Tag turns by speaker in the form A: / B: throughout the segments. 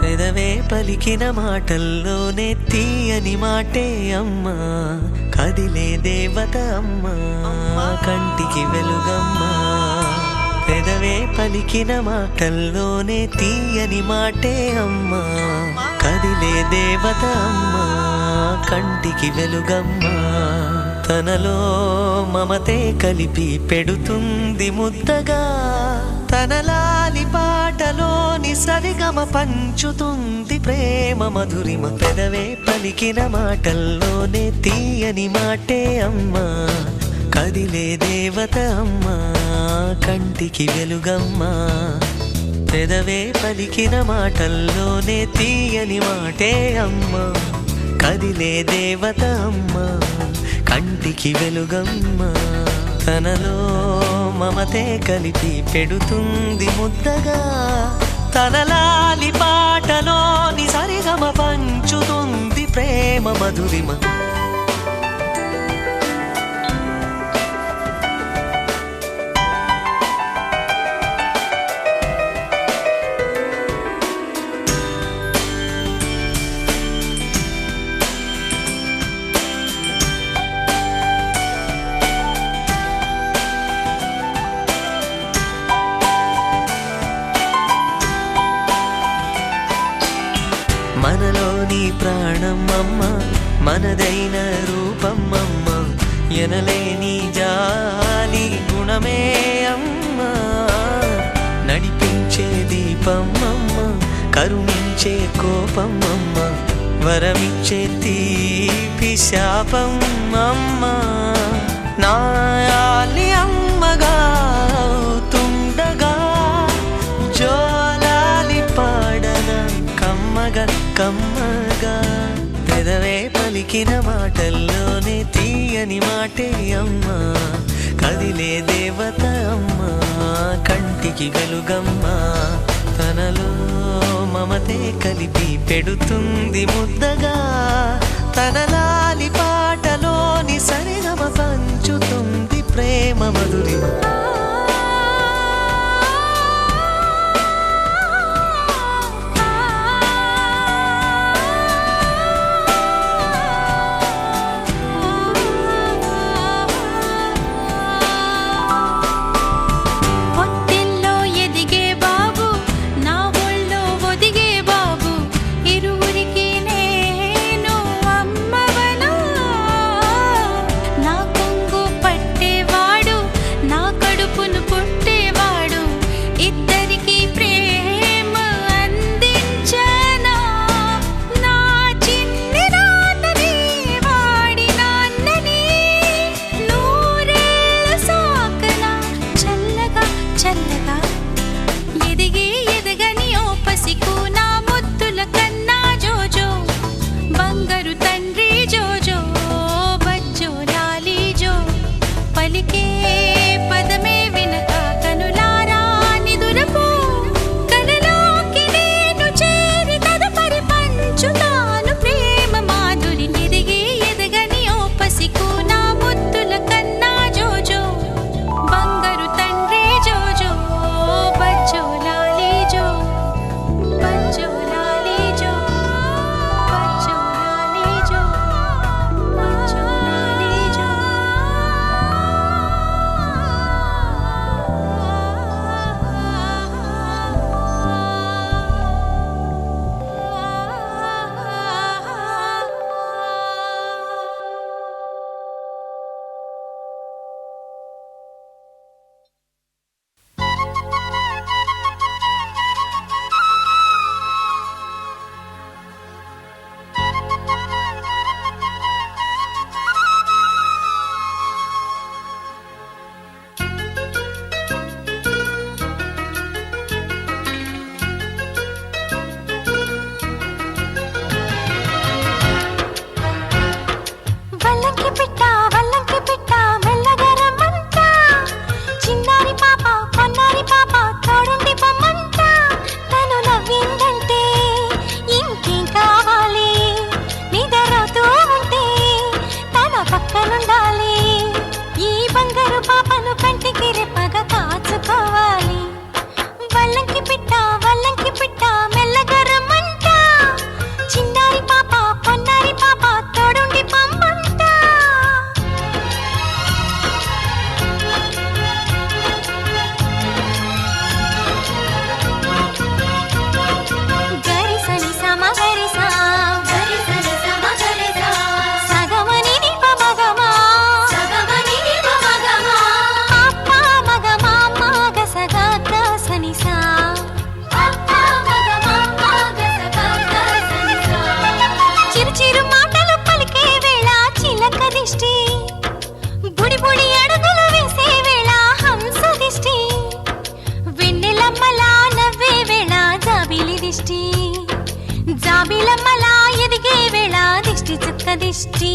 A: పెదవే పలికిన మాటల్లోనే తీయని మాటే అమ్మా, కదిలే దేవత అమ్మా, కంటికి వెలుగమ్మా. పెదవే పలికిన మాటల్లోనే తీయని మాటే అమ్మా, కదిలే దేవత అమ్మా, కంటికి వెలుగమ్మా. తనలో మమతే కలిపి పెడుతుంది ముద్దగా, తనలాలి పాటలోని సరిగమ పంచుతుంది ప్రేమ మధురిమ. పెదవే పలికిన మాటల్లోనే తీయని మాటే అమ్మా, కదిలే దేవత అమ్మా, కంటికి వెలుగమ్మా. పెదవే పలికిన మాటల్లోనే తీయని మాటే అమ్మా, కదిలే దేవత అమ్మా, కంటికి వెలుగమ్మా. తనలో మమతే కలిపి పెడుతుంది ముద్దగా, తనలాలి పాటలోని సరిగమ పంచుతుంది ప్రేమ మధురిమ. మనలోని ప్రాణం అమ్మ, మనదైన రూపం అమ్మ, ఎనలేని జాలి గుణమే అమ్మ. నడిపించే దీపం అమ్మ, కరుణించే కోపం అమ్మ, వరమిచ్చే తీపి శాపం అమ్మ. నాయాలి అమ్మగా అవుతుండగా, జోలాలి పాడన కమ్మగా కమ్మగా. పెదవే పలికిన మాటల్లోనే తీయని మాటే అమ్మా, కదిలే దేవత అమ్మా, కంటికి వెలుగమ్మా. తనలో మమతే కలిపి పెడుతుంది ముద్దగా, తనలాలి పాటలోని సరిగమ పంచుతుంది ప్రేమ మధురిమ.
B: మెల్లగా ఎదిగి ఎదగని ఓ పసికు నా ముద్దుల కన్నా జోజో బంగారు తండ్రి జోజో బజ్జో లాలి జో పలికే పదమే వినక కనులారా నిదురపు కలలోకి నేను చేరి తదుపరి పంచుతాను ప్రేమ మాధురి ఎదిగి ఎదగని ఓ పసికు నా ముద్దుల కన్నా జోజో బంగారు తండ్రి జోజో బజ్జో లాలి జో బజ్జో లాలి జో బజ్జో లాలి జో బజ్జో లాలి జో వల్లంకి పిట్ట మెల్లగా రమ్మంట చిన్నారి పాప పొన్నారి పాప తోడుండి పొమ్మంట తను నవ్విందంటే ఇంకేం కావాలి నిద్రపోతూ ఉంటే తన పక్కనుండాలి ఈ బంగారు పాపను కంటికి రెప్పగా కాచుకోవాలి వల్లంకి పిట్ట మెల్లగా రమ్మంట చిన్నారి పాప పొన్నారి పాప తోడుండి పొమ్మంట గరిసని సమ గరిసా గరిసని సమ గరిసా సగమని నిప మగమా సగమని నిప మగమా అప్ప మగమా మగ సగ సని సా అప్ప మగమా మగ సగ సని సా చిరు చిరు మాటలు పలికే వేళ చిలక దిష్టి బుడి బుడి అడుగులు వేసే వేళ హంస దిష్టి వెన్నెలమ్మలా నవ్వే వేళ జాబిలి దిష్టి జాబిలమ్మలా ఎదిగే వేళ దిష్టి చుక్క దిష్టి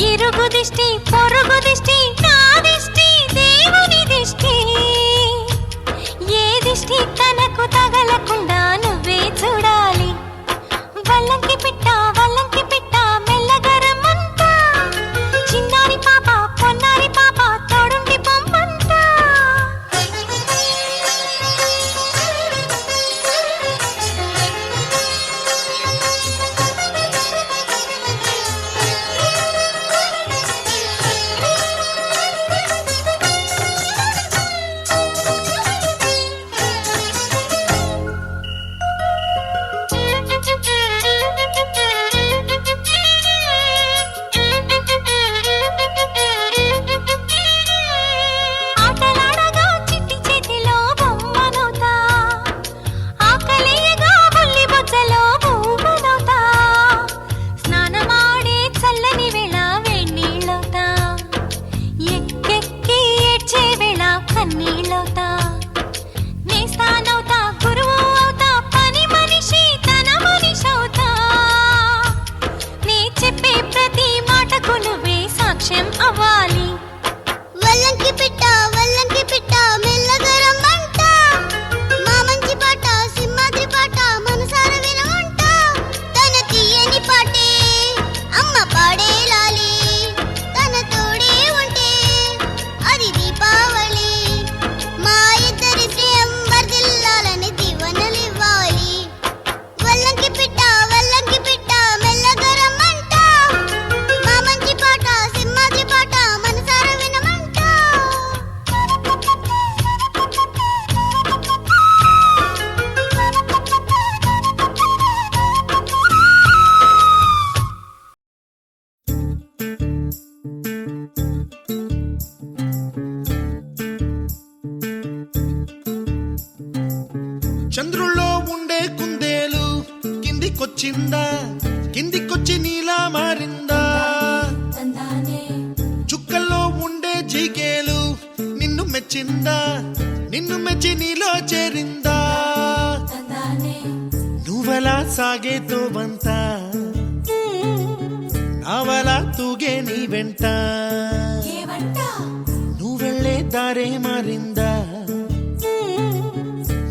B: ఇరుగు దిష్టి పొరుగు దిష్టి నా దిష్టి దేవుని దిష్టి ఏ దిష్టి తనకు తగలకుండా నువ్వే చూడాలి వల్లంకి పిట్ట మెల్లగా రమ్మంట చిన్నారి పాప పొన్నారి పాప తోడుండి పొమ్మంట ఆటలాడగా చిట్టి చేతిలో బొమ్మనవుతా ఆకలియగా బుల్లి బొజ్జలో పువ్వునవుతా స్నానమాడే చల్లని వేళ వేణీళ్ళవుతా ఎక్కెక్కి ఏడ్చే వేళ కన్నీళ్ళవుతా నేస్తానవుతా గురువు అవుతా పని మనిషి తన మనిషి అవుతా నీ చెప్పే ప్రతి మాటకు నువ్వే సాక్ష్యం అవ్వాలి
C: వల్లంకి పిట్ట మెల్లగా రమ్మంట మా మంచి పాట సింహాద్రి పాట మనసార వినమంట తన తీయని పాటే అమ్మ పాడేలాలి తన తోడే ఉంటే అది దీపావళి మా ఇద్దరి శ్రేయం వర్ధిల్లాలని దీవెనలివ్వాలి వల్లంకి పిట్ట మెల్లగా రమ్మంట మా మంచి పాట సింహాద్రి పాట మనసార వినమంట
D: చంద్రుల్లో ఉండే కుందేలు కిందికొచ్చిందా కిందికొచ్చి నీలా మారిందా చుక్కల్లో ఉండే జీకేలు నిన్ను మెచ్చిందా నిన్ను మెచ్చి నీలో చేరిందా నువ్వలా సాగేతో వంత నావలా తూగే నీ వెంట నువ్వెళ్ళే దారే మారిందా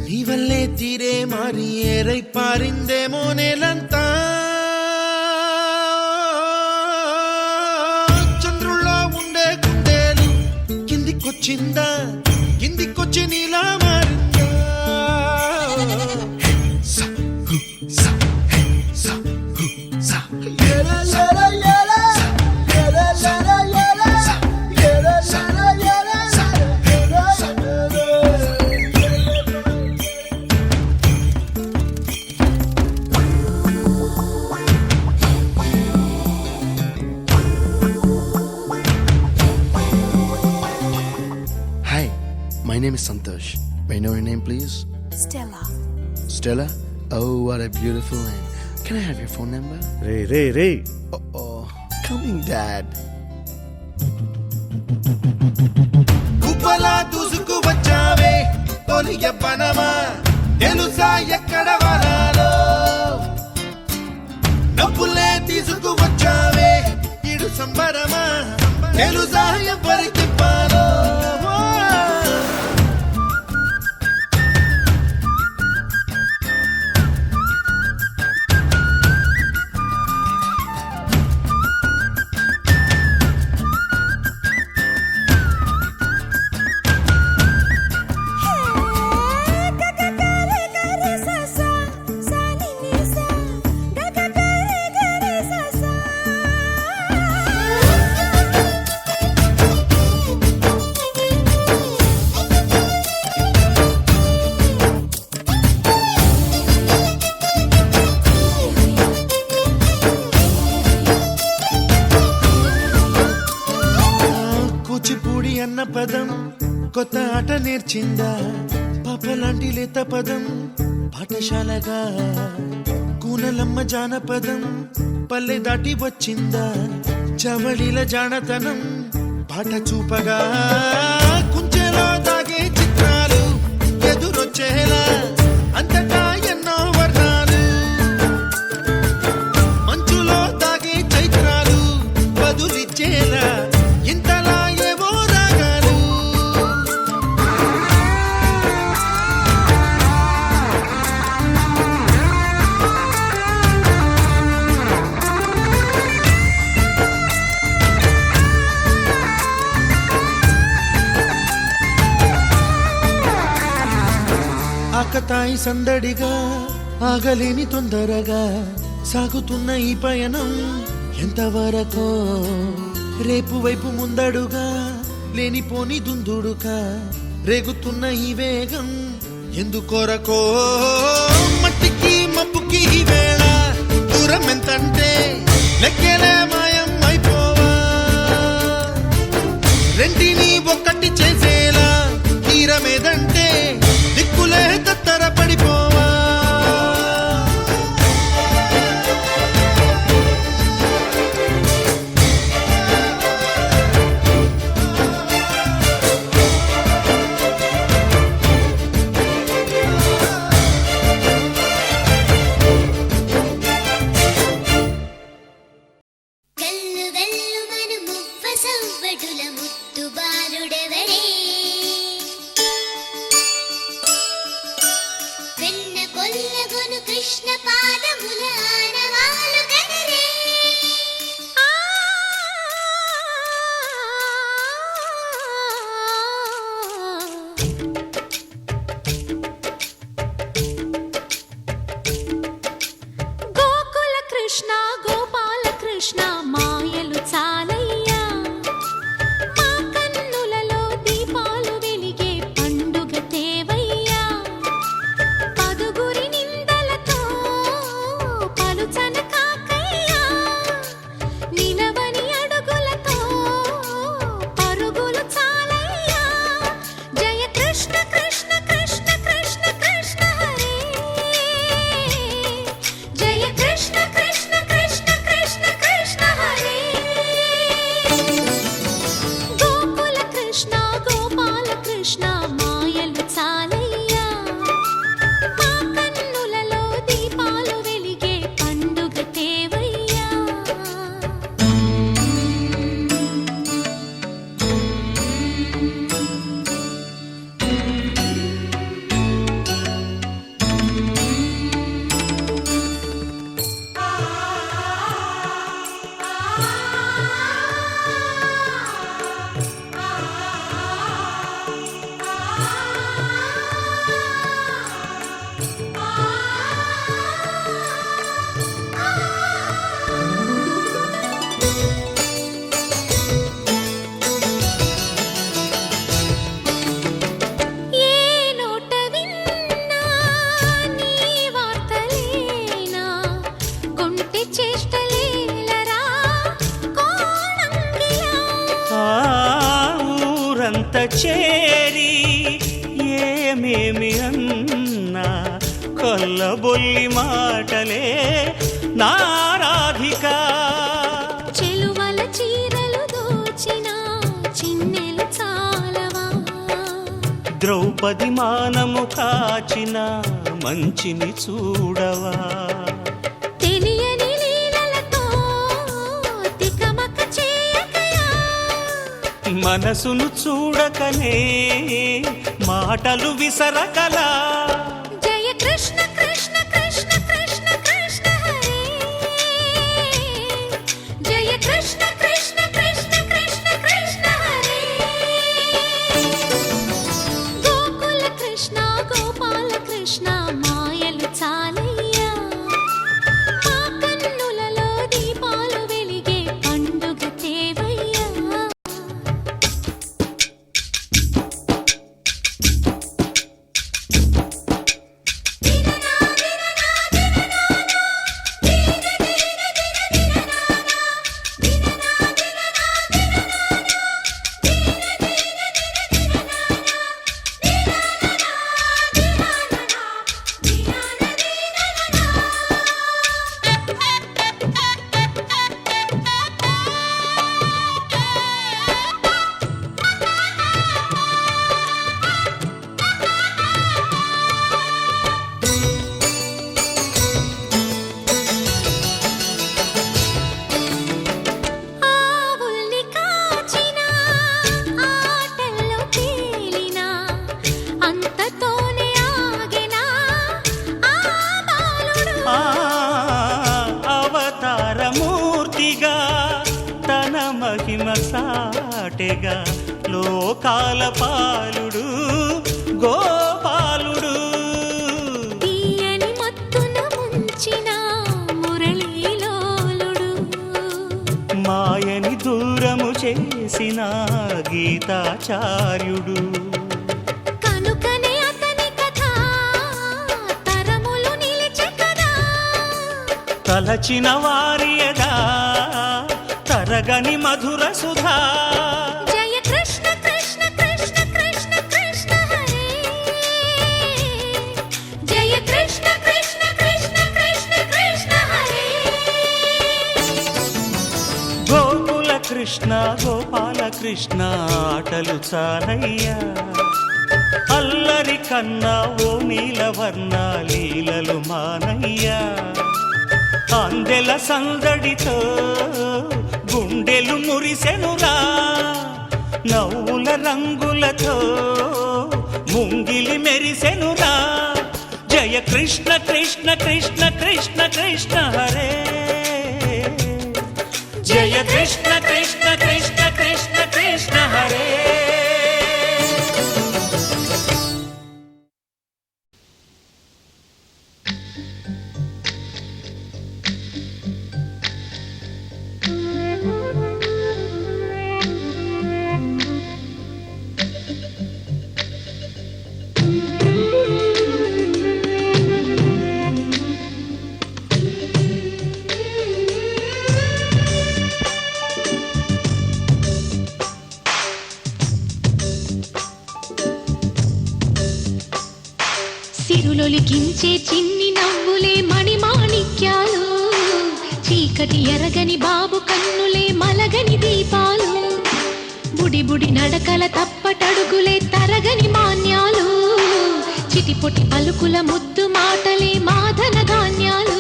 D: నీ వల్లే తీరే మారి ఏరై పారిందేమో నేలంతా చంద్రుల్లో ఉండే కుందేలు కిందికొచ్చిందా కిందికొచ్చి నీలా మారిందా సా, హు, సా, హే, సా, హు, సా.
E: Hi, my name is Santosh. May I know your name, please?
B: Stella.
E: Stella? Oh, what a beautiful name. Can I have your phone number?
F: Ray
E: Oh, coming, Dad.
D: గుబ్బలా దూసుకు వచ్చావే తొలి యవ్వనమా తెలుసా ఎక్కడ వరాలో డబ్బులే తీసుకు వచ్చావే ఇడు సంబరమా తెలుసా ఎవరికి పాలో కూచిపూడి అన్న పదం కొత్త ఆట నేర్చిందా పాపలాంటి లేత పదం పాఠశాలగా కూనలమ్మ జానపదం పల్లె దాటి వచ్చిందా చవళిల జానతనం పాట చూపగా కుంచెలో దాగే చిత్రాలు ఎదురొచ్చేలా అంతటా ఎన్నో వర్ణాలు మంచులో దాగే చైత్రాలు బదులిచ్చేలా ఇంతలా ఏవో రాగాలు ఆకతాయి సందడిగా ఆగలేని తొందరగా సాగుతున్న ఈ పయనం ఎంతవరకో రేపు వైపు ముందడుగా లేనిపోని దుందుడుగా రేగుతున్న ఈ వేగం ఎందుకొరకో మట్టికి మబ్బుకి ఈ వేళ దూరం ఎంతంటే లెక్కలే మాయం అయిపోవా రెంటిని ఒక్కటి చేసేలా తీరమేదంటే దిక్కులే తత్తర పడిపోవా
C: గల్లు గల్లు మను మువ్వ సవ్వడుల ముత్తు బాలుడెవడే
F: చేరి ఏమేమి అన్నా కొల్లబొల్లి మాటలే నారాధిక.
B: చెలువల చీరలు దోచిన చిన్నెలు చాలవా,
F: ద్రౌపది మానము కాచిన మంచిని చూడవా,
B: తెలియని లీలలతో తికమక చేయకయా,
F: మనసును చూడకనే మాటలు విసరకలా.
B: జయ కృష్ణ కృష్ణ కృష్ణ కృష్ణ కృష్ణ హరే, జయ కృష్ణ కృష్ణ కృష్ణ కృష్ణ కృష్ణ హరే. గోకుల కృష్ణ గోపాల కృష్ణ మాయలు చాలయ్యా, మా కన్నులలో దీపాలు వెలిగే పండుగ తేవయ్యా. ఆవుల్ని కాచిన ఆటల్లో తేలిన అంతతోనే ఆగిన ఆ బాలుడు,
F: అవతారమూర్తిగా తన మహిమ సాటెగా లోకాల పాలుడు గోపాలుడు.
B: తీయని మత్తున ముంచిన మురళీలోలుడు,
F: మాయని దూరము చేసిన గీతాచార్యుడు.
B: కనుకనే అతని కథ తరములు నిలిచె కదా,
F: తలచిన వారియదా తరగని మధుర సుధా.
B: జయ కృష్ణ కృష్ణ కృష్ణ కృష్ణ కృష్ణ హరే, జయ కృష్ణ కృష్ణ కృష్ణ కృష్ణ కృష్ణ హరే.
F: గోకుల కృష్ణ గోపాల కృష్ణ ఆటలు చాలయ్యా, అల్లరి కన్నా ఓ నీలవర్ణ లీలలు మానయ్యా. అందెల సందడితో గుండెలు మురిసెనురా, నవ్వుల రంగులతో ముంగిలి మెరిసెనురా. జయ కృష్ణ కృష్ణ కృష్ణ కృష్ణ కృష్ణ హరే, జయ కృష్ణ కృష్ణ కృష్ణ కృష్ణ కృష్ణ హరే.
B: సిరులొలికించే చిన్ని నవ్వులే మణిమాణిక్యాలు, చీకటి ఎరగని బాబు కన్నులే మలగని దీపాలు, బుడి బుడి నడకల తప్పటడుగులే తరగని మాన్యాలు, చిటిపొటి పలుకుల ముద్దు మాటలే మాధన ధాన్యాలు.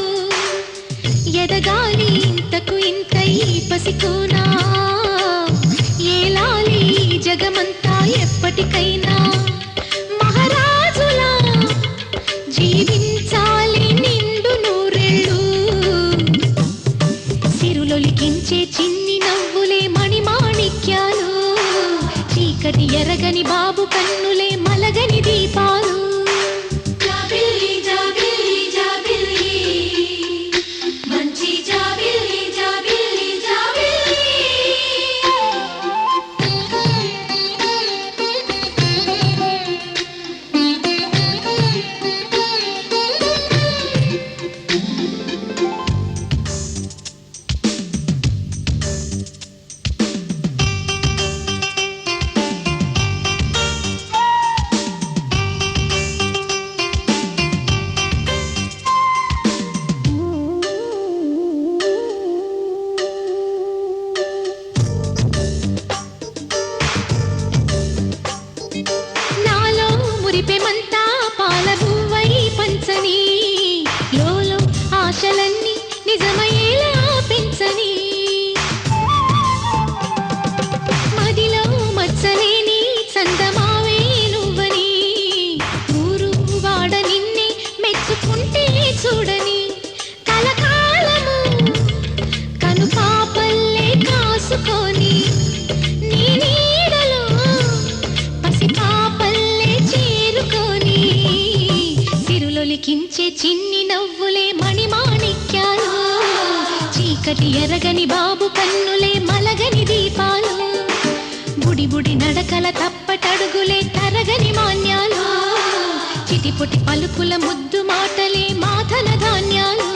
B: ఎదగాలి ఇంతకు ఇంత ఈ పసికోనా, ఏలాలి జగమంతా ఎప్పటికైనా, మహారాజులా జీవించాలి నిండు నూరేళ్ళు. సిరులొలికించే చిన్ని నవ్వులే మణిమాణిక్యాలు, చీకటి ఎరగని బాబు కన్నులే మలగని దీపాలు. జాబిల్లి జాబిల్లి జాబిల్లి, మంచి జాబిల్లి జాబిల్లి జాబిల్లి. పాల పువ్వై పంచని లోలో ఆశలన్నీ నిజమయ్యేలా పెంచని మదిలో మచ్చలేని చందమావే నువ్వని ఊరు వాడ నిన్నే మెచ్చుకుంటే చూడని కలకాలము కను పాపల్లే కాసుకొని నీ నీడలో పసి పాపల్లే చేరుకొని సిరులొలికించే చిన్ని నవ్వులే మణిమాణిక్యాలు చీకటి ఎరగని బాబు కన్నులే మలగని దీపాలు బుడి బుడి నడకల తప్పటడుగులే తరగని మాన్యాలు చిటిపొటి పలుకుల ముద్దు మాటలే మాధన ధాన్యాలు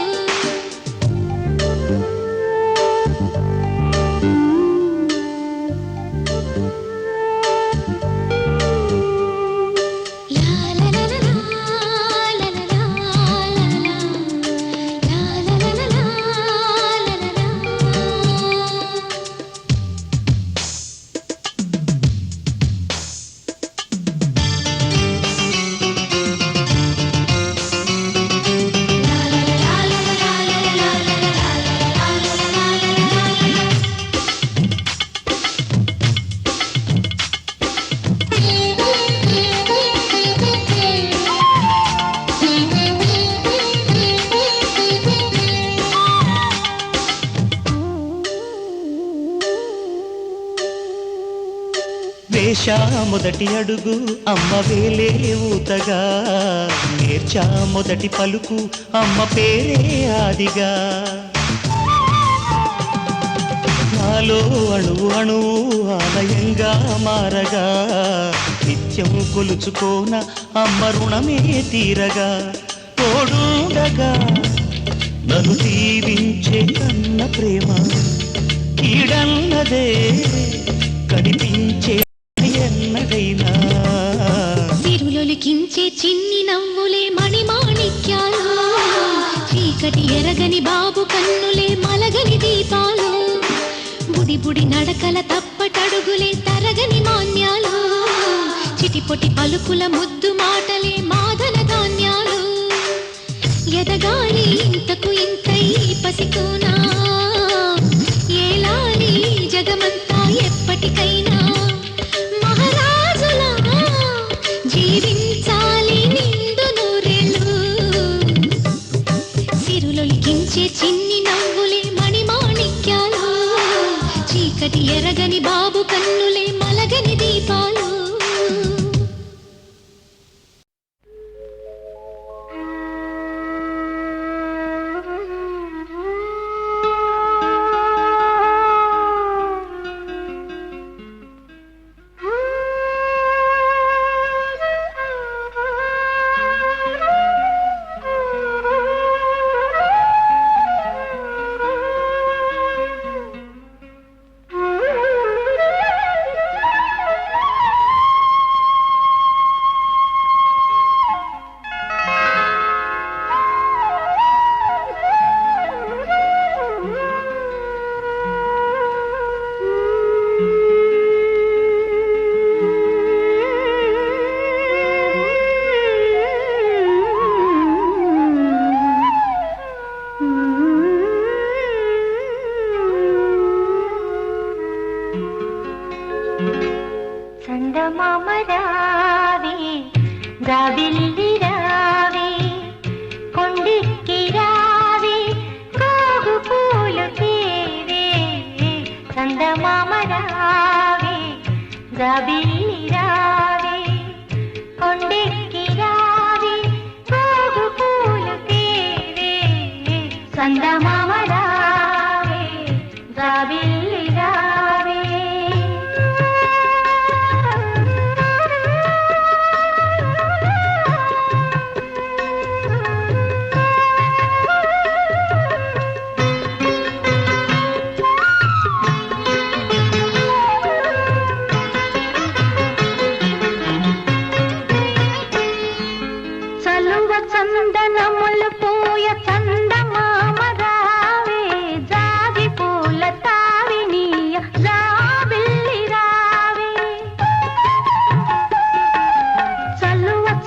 F: వేశా మొదటి అడుగు అమ్మ వేలే ఊతగా నేర్చా మొదటి పలుకు అమ్మ పేరే ఆదిగా నాలో అణువు అణువు ఆలయంగా మారగా నిత్యం కొలుచుకోన అమ్మ రుణమే తీరగా తోడుండగా నన్ను దీవించే కన్న ప్రేమ కీడన్నదే కనిపించే ఎన్నడైనా
B: సిరులొలికించే చిన్ని నవ్వులే మణిమాణిక్యాలు చీకటి ఎరగని బాబు కన్నులే మలగని దీపాలు బుడి బుడి నడకల తప్పటడుగులే తరగని మాన్యాలు చిటిపొటి పలుకుల ముద్దు మాటలే మాధన ధాన్యాలు ఎదగాలి ఇంతకు ఇంతై పసికోనా ఏలాలి జగమంతా ఎప్పటికైనా మహారాజులా జీవించాలి నిండు నూరేళ్ళు సిరులొలికించే చిన్ని నవ్వులే మణిమాణిక్యాలు చీకటి ఎరగని బాబు కన్నులే మలగని దీపాలు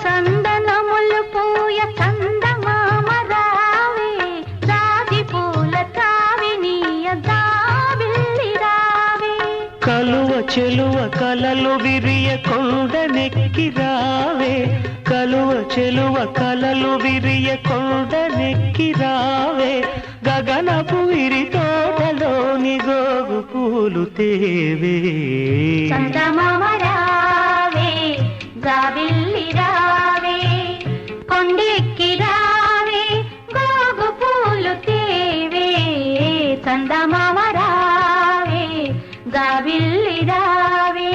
G: చందనం
A: చెలువ కలలు విరియ కొండనెక్కి రావే కలువ చెలువ కలలు విరియ కొండనెక్కి రావే గగనపు విరి తోటలోని గోగు పూలు తేవే
B: చందమామ రావే జాబిల్లి రావే కొండెక్కి రావే గోగు పూలు తేవే చందమామ రావే జాబిల్లి రావే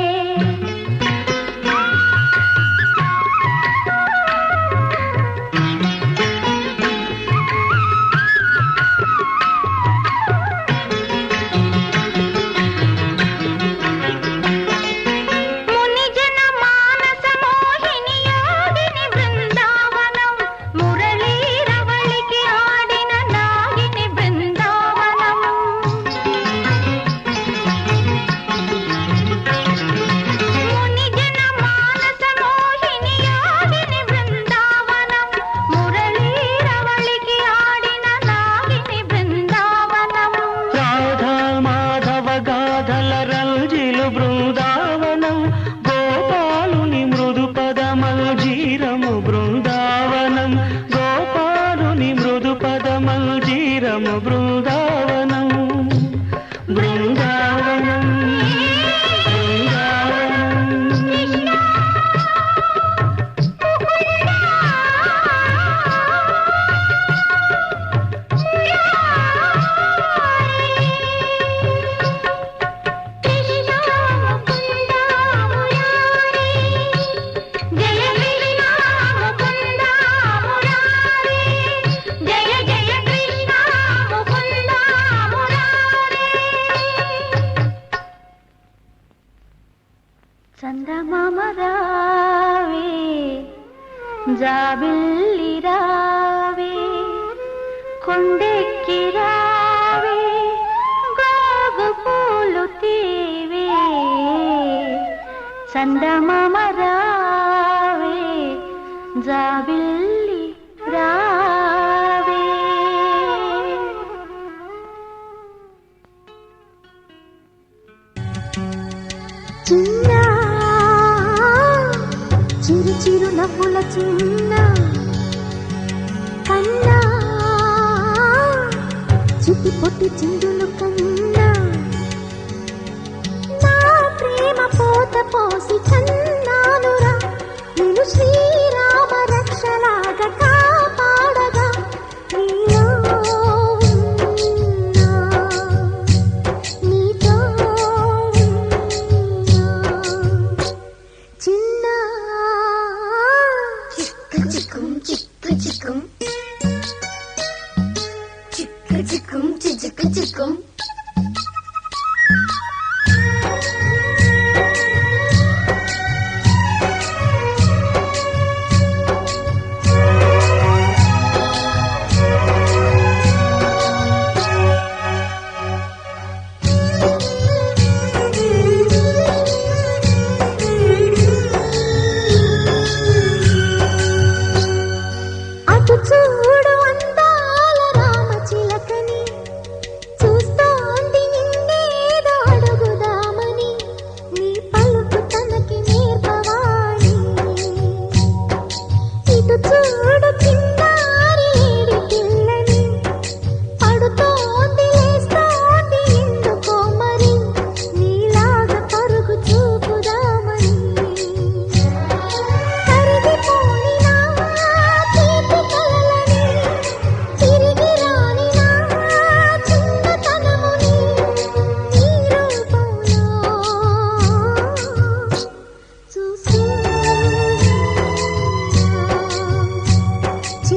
B: బృందావనం బృందావనం చందమామ రావే జాబిల్లి రావే కొండెక్కి రావే గోగు పూలు తీవే చందమామ రావే జాబిల్లి రావే చిన్న చిరు చిరు నవ్వుల చిన్న కన్నా చిట్టి పొట్టి చిందులు కన్నా నా ప్రేమ పోత పోసి చన్నానురా నేను శ్రీరామ రక్షలాగా కాపాడగా నీలో నీతో చిన్న చిక్కు చిక్కు చిక్కు చిక్కు చిక్కు చిక్కు చిక్కు అటు చూడు అందాల రామచిలకని చూస్తోంది నిన్నేదో అడుగుదామని నీ పలుకు తనకి నేర్పవాణి ఇటు చూడు కిందారి ఏడి పిల్లని పడుతోంది లేస్తోంది ఎందుకో మరి నీలాగా పరుగు చూపుదామని కరిగిపోయినా తీపి కలలని తిరిగి రాని నా చిన్నతనముని నీ రూపంలో చూసి చిన్న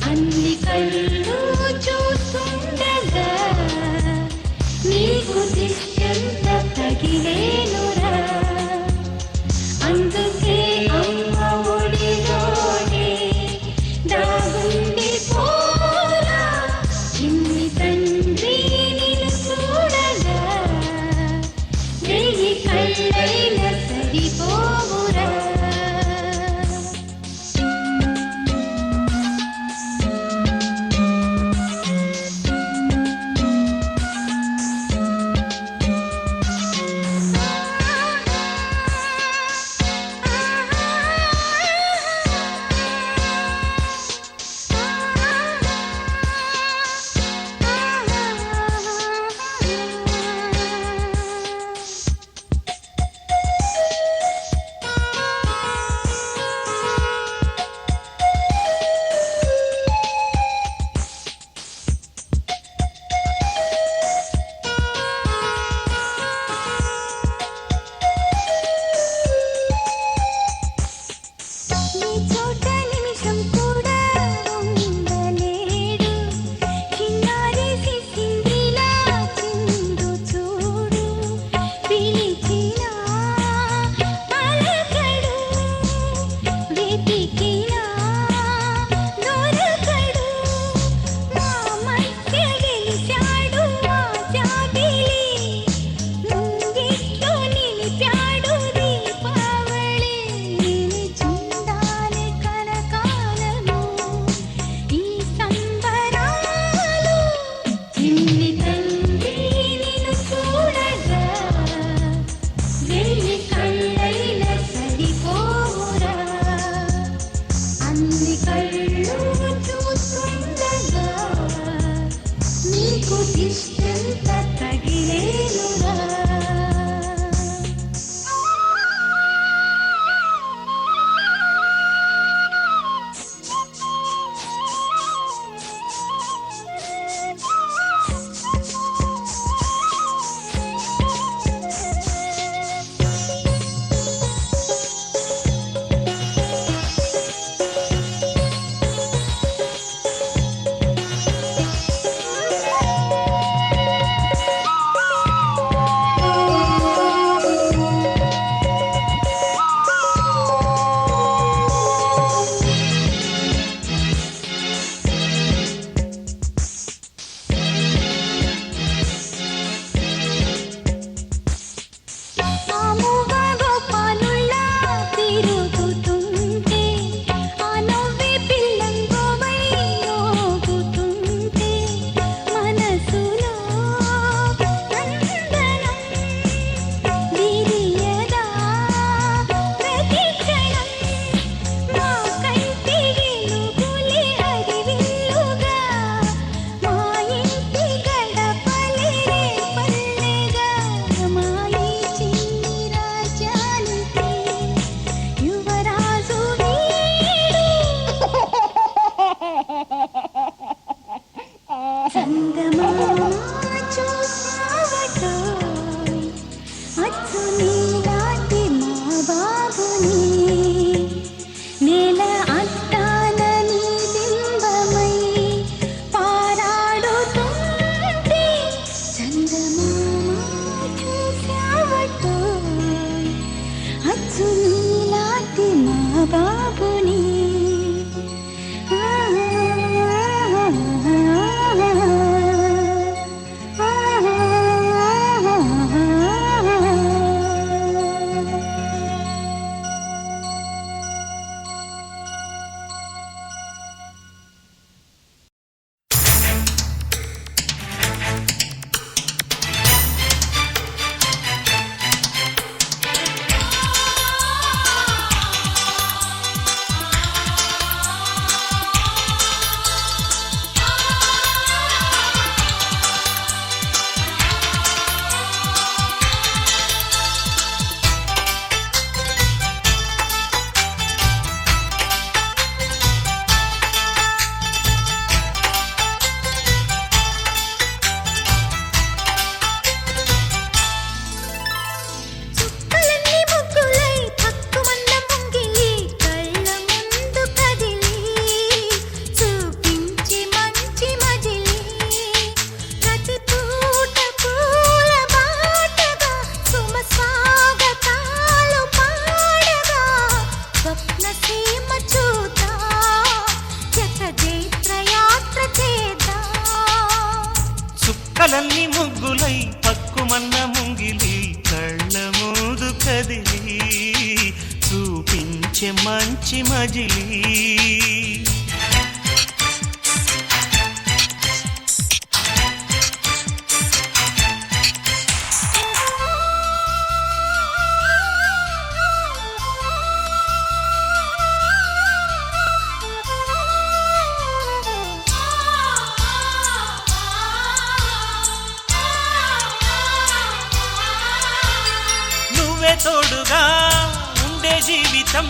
B: అన్ని కళ్ళు చూస్తుండగా నీకు దిష్టంత తగిలేనురా అందుకే అమ్మ ఒడిలోనే దాగుండి పోరా చిన్ని తండ్రి నిన్ను చూడగా వెయ్యి కళ్ళైన సరిపోవురా
A: చుక్కలన్నీ ముగ్గులై పక్కుమన్న ముంగిలి కళ్ళ ముందు కదిలి చూపించే మంచి మజిలీ తోడుగా ఉండే జీవితం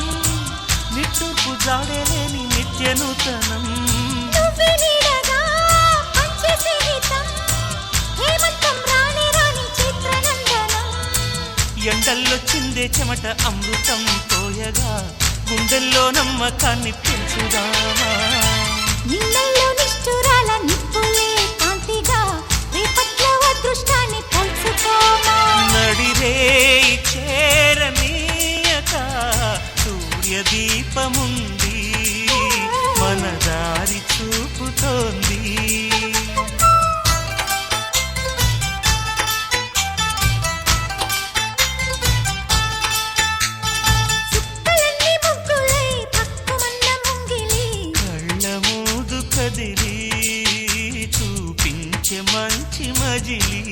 A: నిట్టూర్పు జాడలేని నిత్య నూతనం ఎండల్లో చిందే చెమట అమృతం పోయగా గుండెల్లో నమ్మకాన్ని పెంచుదామా
B: నిన్నల్లో నిష్ఠురాల నిప్పులే కాంతిగా రేపట్ల అదృష్టాన్ని కలుసుకోమా
A: నడిరే చేరనీయక సూర్యదీపముంది మన దారి చూపుతోంది
B: చుక్కలన్నీ ముగ్గులై పక్కుమన్న ముంగిలి
A: కళ్ళ మూదు కదిలి చూపించే మంచి మజిలీ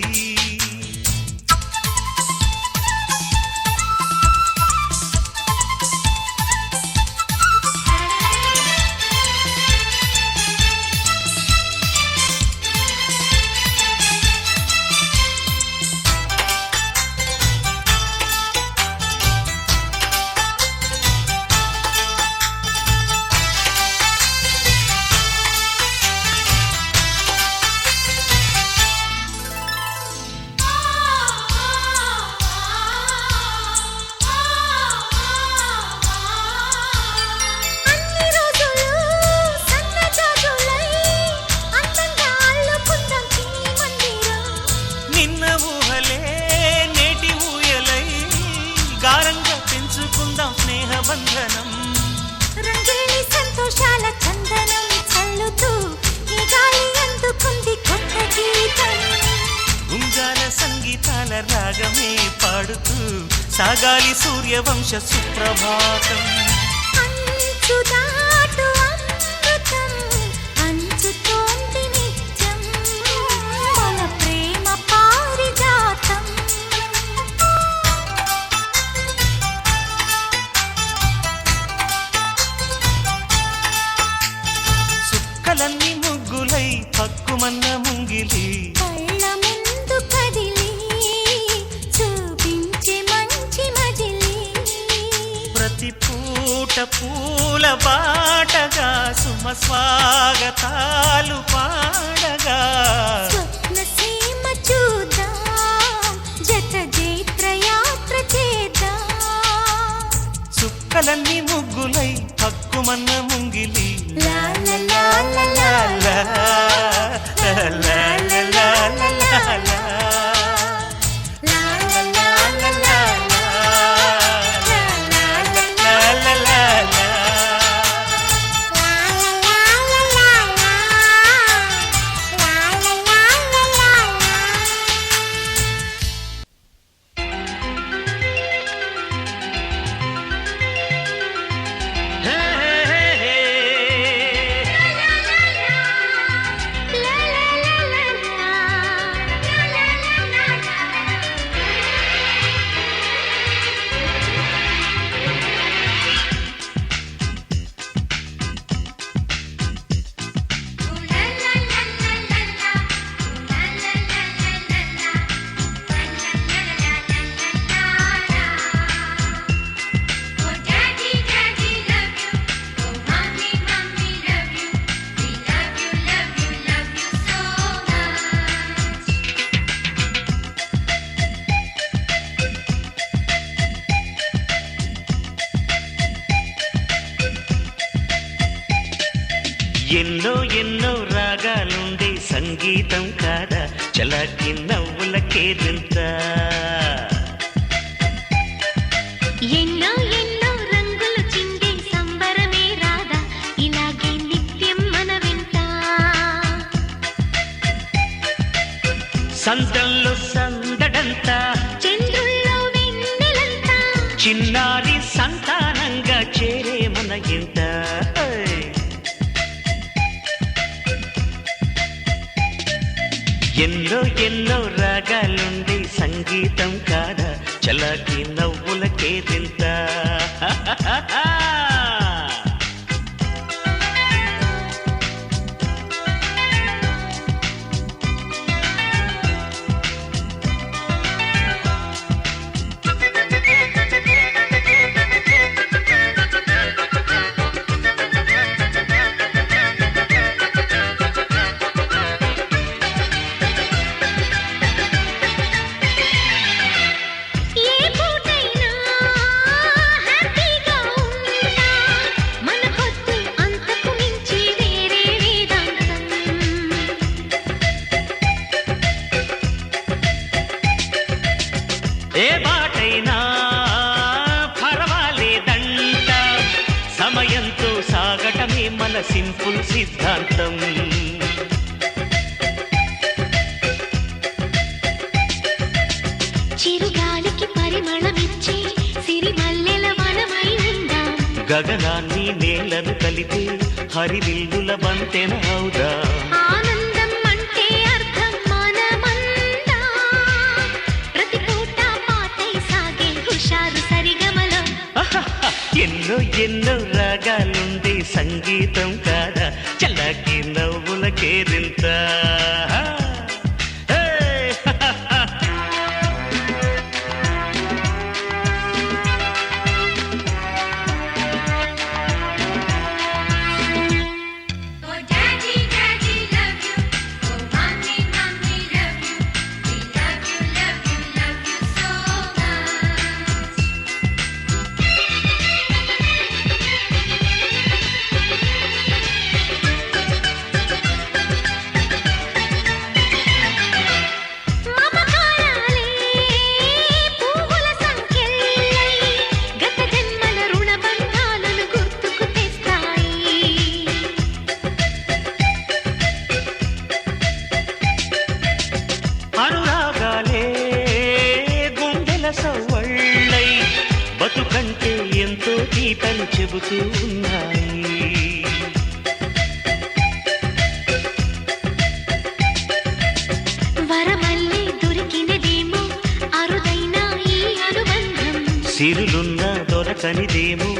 A: బంధనం
B: రంగేలి సంతోషాల చందనం చల్లుతూ ఈ గాలి అందుకుంది కొత్త గీతం
A: గుంజాల సంగీతాల రాగమే పాడుతూ సాగాలి సూర్యవంశ సుప్రభాతం
B: అంచు దాటు అమృతం అంచుతోంది నిత్యం మన ప్రేమ పారిజాతం
A: చుక్కలన్నీ ముగ్గులై పక్కుమన్న ముంగిలి
B: కళ్ళ ముందు కదిలి చూపించే మంచి మజిలీ
A: ప్రతి పూట పూల బాటగా సుమ స్వాగతాలు పాడగా
B: స్వప్న సీమ చూద్దాం జత జైత్ర యాత్ర చేద్దాం
A: చుక్కలన్నీ ముగ్గులై పక్కుమన్న ముంగిలి
B: లా లా లా లా లా
A: లా లా లా లా లా లా లా. ఎన్నో ఎన్నో రాగాలుండే సంగీతం కాదా చలాకి నవ్వుల కేరింత
B: ఎన్నో ఎన్నో రంగులు చిందే సంబరమే రాదా ఇలాగే నిత్యం మన వింట
F: సందల్లో సందడంతా
B: చంద్రుల్లో వెన్నెలంతా
F: చిన్నారి సంతానంగా చేరే మన ఇంట ఎన్నో ఎన్నో రాగాలుండి సంగీతం కాదా చలాకి నవ్వులకే తింటా
B: ఏ పూటైనా హ్యాపీగా ఉంటా మనకొద్దు అంతకు మించి వేరే వేదాంతం
F: ఏ బాటైనా పర్వాలేదంట సమయంతో సాగటమే మన సింపుల్ సిద్ధాంతం
B: చిరుగాలికి పరిమళమిచ్చే సిరిమల్లెల వనమై ఉందాం
F: గగనాన్ని నేలను కలిపే హరివిల్లుల బంతెన అవుదా
B: ఆనందం అంటే అర్థం మనమందా ప్రతి పూట పాటై సాగే హుషారు సరిగమలో
F: ఎన్నో ఎన్నో రాగాలుండే సంగీతం కాదా చల్లకి నవ్వుల Kerintha
C: Oh daddy daddy love you oh mommy mommy love you we love you love you love you so much
B: మమకారాలే పువ్వుల సంఖ్యలై గత జన్మల రుణ బంధాలను గుర్తుకు తెస్తాయి
F: అనురాగాలే గుండెల సవ్వళ్ళై బతుకంటే ఎంతో తీపని చెబుతూ ఉన్నాయి
B: వరమల్లే దొరికినదేమో అరుదైన ఈ అనుబంధం
F: సిరులున్న దొరకనిదేమో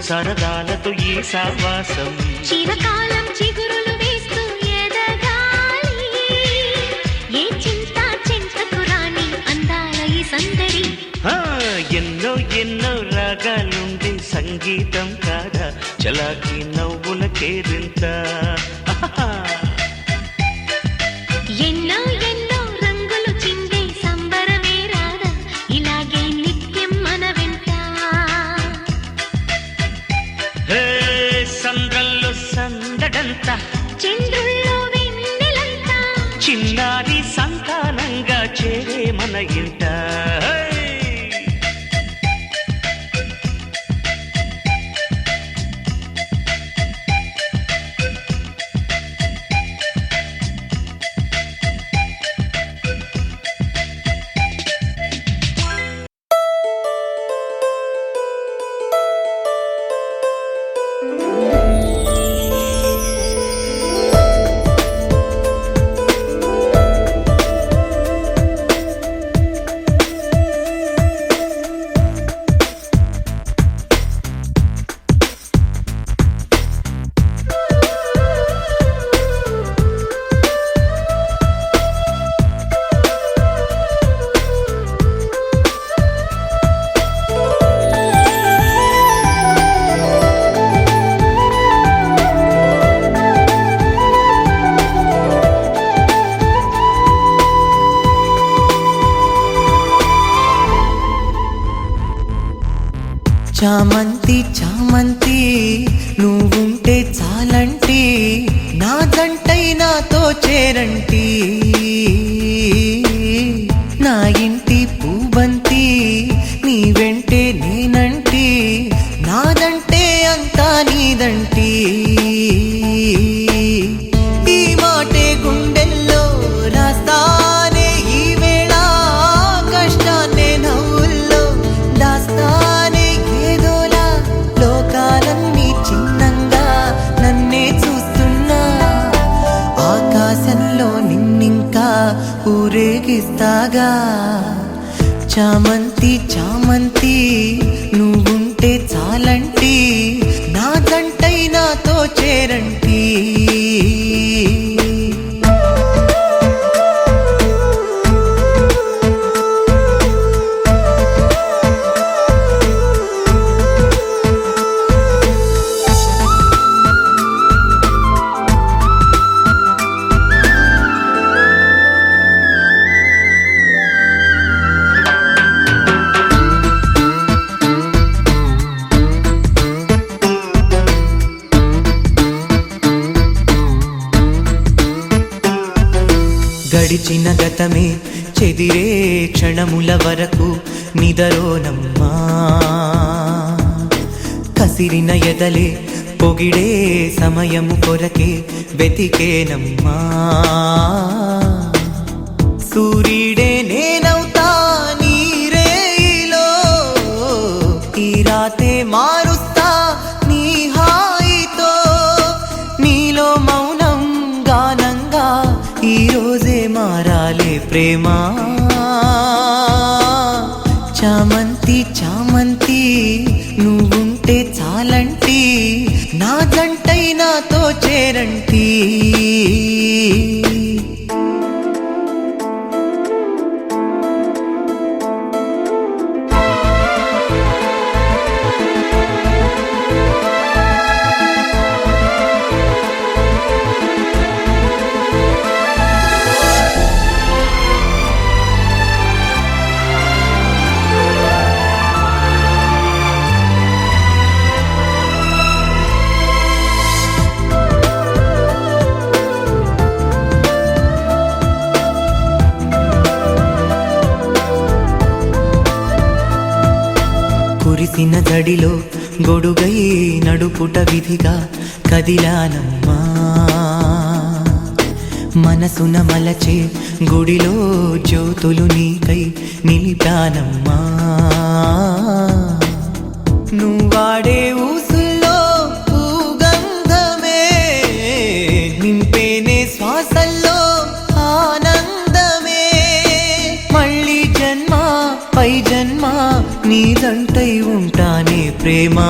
F: సరదాలతో ఈ సావాసం
B: చిరకాలం చిగురులు వేస్తూ ఎదగాలి ఏ చింత చింతకు రాని అందాల ఈ సందడి
F: ఆ, ఎన్నో ఎన్నో రాగాలుండే సంగీతం కాదా చలాకి నవ్వుల కేరింత
B: ఎన్నో ఎన్నో రంగులు చిందే సంబరమే రాదా ఇలాగే నిత్యం మన వెంట
F: హే సంద్రల్లో సందడంతా
B: చంద్రుల్లో వెన్నెలంతా
F: చిన్నారి సంతానంగా చేరే మన ఇంట
G: చామంతి చామంతి నువ్వుంటే చాలంటి నా జంటై నాతో చేరంటి నా ఇంటి పూబంతి నీ వెంటే నేనంటి నాదంటే అంతా నీదంటి ఈ మాటే గుండెల్లో రాస్తానే ఈ ఆకాశంలో నిన్నింకా ఊరేగిస్తాగా చామంతి చామంతి నువ్వుంటే చాలంటి నా జంటై నాతో చేరంటి గడిచిన గతమే చెదిరే క్షణముల వరకు నిదరోనమ్మా కసిరిన ఎదలే పొగిడే సమయము కొరకే వెతికేనమ్మా సూర్యుడే నేనవుతా నీరేలో ఈ రాతే మారుస్తా నీ హాయితో నీలో మౌనం గానంగా ఈ రోజే మారాలే ప్రేమ చామంతి చామంతి నువ్వుంటే చాలంటి నా జంటై నాతో చేరంటి కురిసిన జడిలో గొడుగై నడుపుట విధిగా కదిలానమ్మా మనసున మలచే గుడిలో జ్యోతులు నీకై నిలిపానమ్మా నువ్వాడే ఊసుల్లో పూగంధమే నింపేనే శ్వాసల్లో ఆనందమే మళ్ళీ జన్మ పై జన్మ నీ జంటై ఉంటానే ప్రేమా